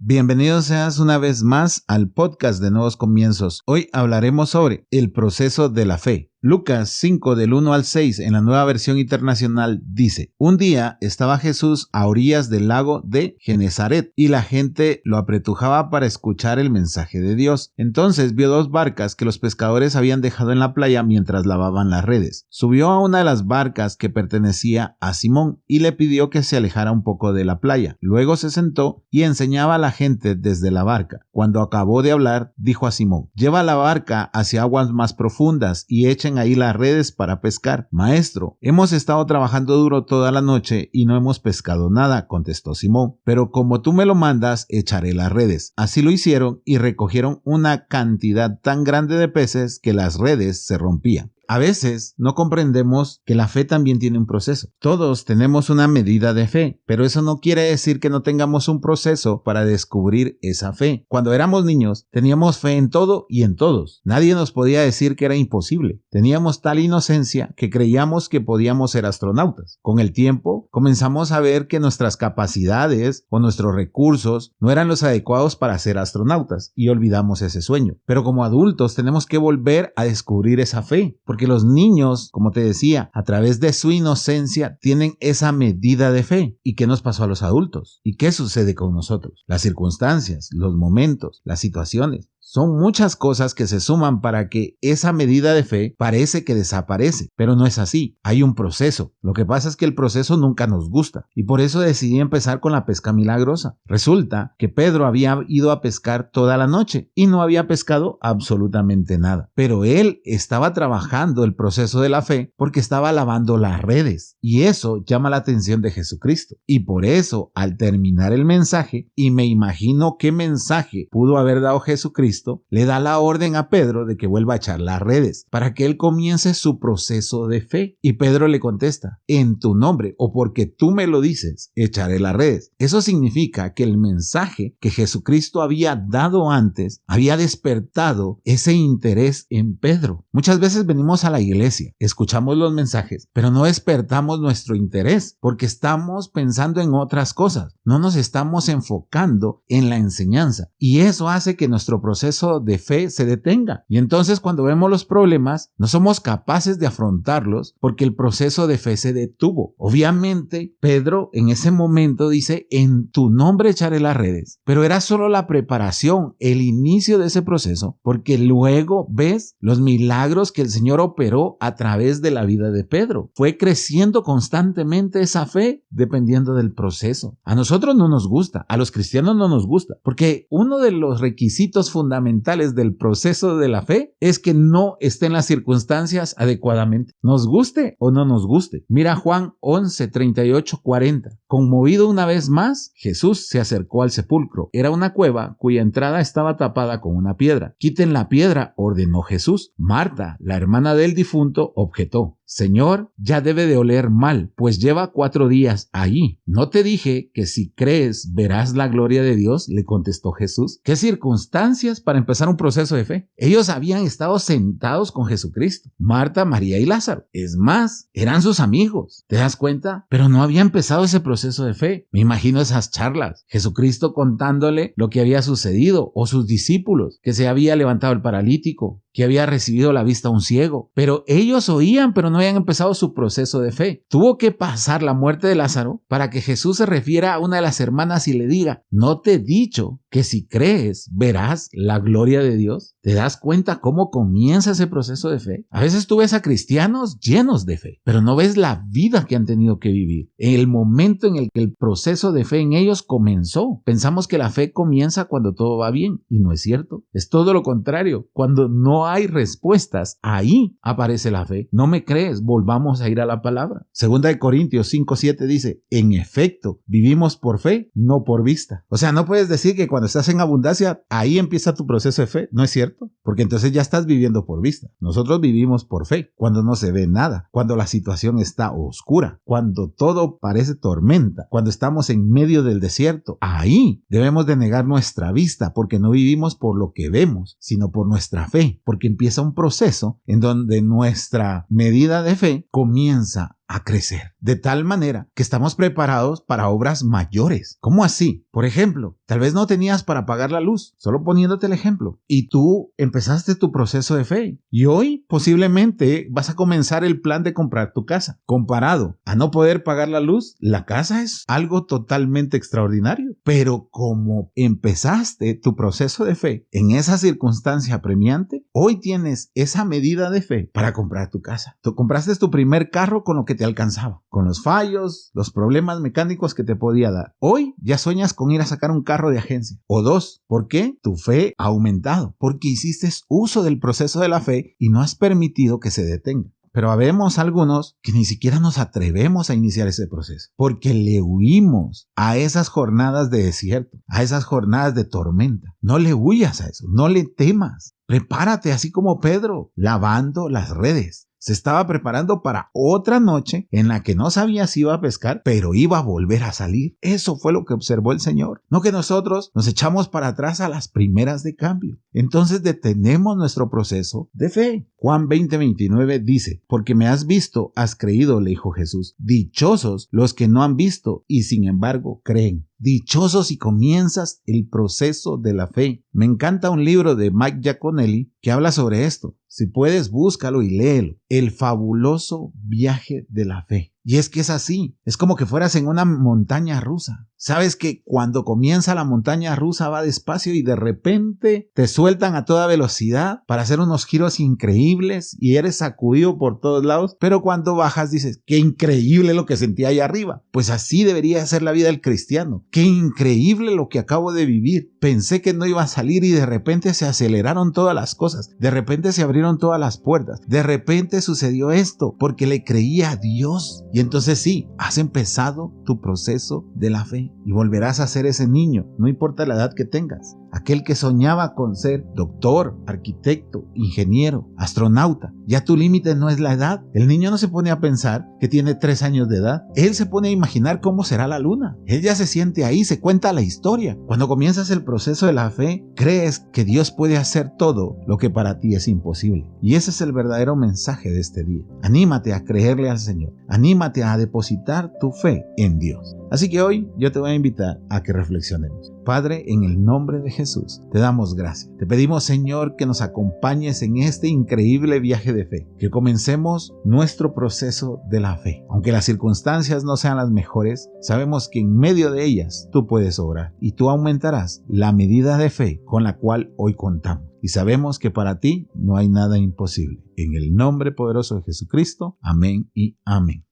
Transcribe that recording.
Bienvenido seas una vez más al podcast de Nuevos Comienzos. Hoy hablaremos sobre el proceso de la fe. Lucas 5 del 1 al 6 en la Nueva Versión Internacional dice: Un día estaba Jesús a orillas del lago de Genezaret y la gente lo apretujaba para escuchar el mensaje de Dios. Entonces vio dos barcas que los pescadores habían dejado en la playa mientras lavaban las redes. Subió a una de las barcas que pertenecía a Simón y le pidió que se alejara un poco de la playa. Luego se sentó y enseñaba a la gente desde la barca. Cuando acabó de hablar, dijo a Simón: Lleva la barca hacia aguas más profundas y echen ahí las redes para pescar. Maestro, hemos estado trabajando duro toda la noche y no hemos pescado nada, contestó Simón, pero como tú me lo mandas, echaré las redes. Así lo hicieron y recogieron una cantidad tan grande de peces que las redes se rompían. A veces no comprendemos que la fe también tiene un proceso. Todos tenemos una medida de fe, pero eso no quiere decir que no tengamos un proceso para descubrir esa fe. Cuando éramos niños, teníamos fe en todo y en todos. Nadie nos podía decir que era imposible. Teníamos tal inocencia que creíamos que podíamos ser astronautas. Con el tiempo, comenzamos a ver que nuestras capacidades o nuestros recursos no eran los adecuados para ser astronautas y olvidamos ese sueño. Pero como adultos tenemos que volver a descubrir esa fe. Porque los niños, como te decía, a través de su inocencia tienen esa medida de fe. ¿Y qué nos pasó a los adultos? ¿Y qué sucede con nosotros? Las circunstancias, los momentos, las situaciones. Son muchas cosas que se suman para que esa medida de fe parece que desaparece, pero no es así. Hay un proceso. Lo que pasa es que el proceso nunca nos gusta y por eso decidí empezar con la pesca milagrosa. Resulta que Pedro había ido a pescar toda la noche y no había pescado absolutamente nada, pero él estaba trabajando el proceso de la fe porque estaba lavando las redes y eso llama la atención de Jesucristo. Y por eso, al terminar el mensaje, y me imagino qué mensaje pudo haber dado Jesucristo, le da la orden a Pedro de que vuelva a echar las redes para que él comience su proceso de fe. Y Pedro le contesta: en tu nombre o porque tú me lo dices, echaré las redes. Eso significa que el mensaje que Jesucristo había dado antes había despertado ese interés en Pedro. Muchas veces venimos a la iglesia, escuchamos los mensajes, pero no despertamos nuestro interés porque estamos pensando en otras cosas. No nos estamos enfocando en la enseñanza y eso hace que nuestro proceso de fe se detenga. Y entonces cuando vemos los problemas, no somos capaces de afrontarlos porque el proceso de fe se detuvo. Obviamente, Pedro en ese momento dice: en tu nombre echaré las redes. Pero era solo la preparación, el inicio de ese proceso, porque luego ves los milagros que el Señor operó a través de la vida de Pedro. Fue creciendo constantemente esa fe dependiendo del proceso. A nosotros no nos gusta, a los cristianos no nos gusta, porque uno de los requisitos fundamentales del proceso de la fe es que no estén las circunstancias adecuadamente, nos guste o no nos guste. Mira Juan 11, 38, 40. Conmovido una vez más, Jesús se acercó al sepulcro. Era una cueva cuya entrada estaba tapada con una piedra. Quiten la piedra, ordenó Jesús. Marta, la hermana del difunto, objetó: Señor, ya debe de oler mal, pues lleva 4 días ahí. ¿No te dije que si crees verás la gloria de Dios?, le contestó Jesús. ¿Qué circunstancias para empezar un proceso de fe? Ellos habían estado sentados con Jesucristo, Marta, María y Lázaro. Es más, eran sus amigos. ¿Te das cuenta? Pero no había empezado ese proceso de fe. Me imagino esas charlas, Jesucristo contándole lo que había sucedido, o sus discípulos, que se había levantado el paralítico, que había recibido la vista a un ciego. Pero ellos oían, pero no habían empezado su proceso de fe. Tuvo que pasar la muerte de Lázaro para que Jesús se refiera a una de las hermanas y le diga: ¿no te he dicho que si crees verás la gloria de Dios? ¿Te das cuenta cómo comienza ese proceso de fe? A veces tú ves a cristianos llenos de fe, pero no ves la vida que han tenido que vivir. En el momento en el que el proceso de fe en ellos comenzó, pensamos que la fe comienza cuando todo va bien, y no es cierto. Es todo lo contrario. Cuando no hay respuestas, ahí aparece la fe. ¿No me crees? Volvamos a ir a la palabra. Segunda de Corintios 5:7 dice: en efecto, vivimos por fe, no por vista. O sea, no puedes decir que cuando estás en abundancia, ahí empieza tu proceso de fe. No es cierto, porque entonces ya estás viviendo por vista. Nosotros vivimos por fe, cuando no se ve nada, cuando la situación está oscura, cuando todo parece tormenta, cuando estamos en medio del desierto. Ahí debemos de negar nuestra vista, porque no vivimos por lo que vemos, sino por nuestra fe, porque empieza un proceso en donde nuestra medida de fe comienza a crecer, de tal manera que estamos preparados para obras mayores. ¿Cómo así? Por ejemplo, tal vez no tenías para pagar la luz, solo poniéndote el ejemplo, y tú empezaste tu proceso de fe, y hoy posiblemente vas a comenzar el plan de comprar tu casa. Comparado a no poder pagar la luz, la casa es algo totalmente extraordinario, pero como empezaste tu proceso de fe en esa circunstancia apremiante, hoy tienes esa medida de fe para comprar tu casa. Tú compraste tu primer carro con lo que te alcanzaba, con los fallos, los problemas mecánicos que te podía dar. Hoy ya sueñas con ir a sacar un carro de agencia o dos. ¿Por qué? Tu fe ha aumentado, porque hiciste uso del proceso de la fe y no has permitido que se detenga. Pero habemos algunos que ni siquiera nos atrevemos a iniciar ese proceso, porque le huimos a esas jornadas de desierto, a esas jornadas de tormenta. No le huyas a eso, no le temas. Prepárate así como Pedro, lavando las redes. Se estaba preparando para otra noche en la que no sabía si iba a pescar, pero iba a volver a salir. Eso fue lo que observó el Señor. No que nosotros nos echamos para atrás a las primeras de cambio. Entonces detenemos nuestro proceso de fe. Juan 20:29 dice, porque me has visto, has creído, le dijo Jesús. Dichosos los que no han visto y sin embargo creen. Dichosos si comienzas el proceso de la fe. Me encanta un libro de Mike Giaconelli que habla sobre esto. Si puedes, búscalo y léelo. El fabuloso viaje de la fe. Y es que es así, es como que fueras en una montaña rusa. Sabes que cuando comienza la montaña rusa va despacio y de repente te sueltan a toda velocidad para hacer unos giros increíbles y eres sacudido por todos lados, pero cuando bajas dices, qué increíble lo que sentí allá arriba. Pues así debería ser la vida del cristiano. Qué increíble lo que acabo de vivir. Pensé que no iba a salir y de repente se aceleraron todas las cosas, de repente se abrieron todas las puertas, de repente sucedió esto porque le creía a Dios. Y entonces sí, has empezado tu proceso de la fe y volverás a ser ese niño, no importa la edad que tengas. Aquel que soñaba con ser doctor, arquitecto, ingeniero, astronauta. Ya tu límite no es la edad. El niño no se pone a pensar que tiene 3 años de edad. Él se pone a imaginar cómo será la luna. Él ya se siente ahí, se cuenta la historia. Cuando comienzas el proceso de la fe, crees que Dios puede hacer todo lo que para ti es imposible. Y ese es el verdadero mensaje de este día. Anímate a creerle al Señor. Anímate a depositar tu fe en Dios. Así que hoy yo te voy a invitar a que reflexionemos. Padre, en el nombre de Jesús, te damos gracias. Te pedimos, Señor, que nos acompañes en este increíble viaje de fe, que comencemos nuestro proceso de la fe. Aunque las circunstancias no sean las mejores, sabemos que en medio de ellas tú puedes obrar y tú aumentarás la medida de fe con la cual hoy contamos. Y sabemos que para ti no hay nada imposible. En el nombre poderoso de Jesucristo, amén y amén.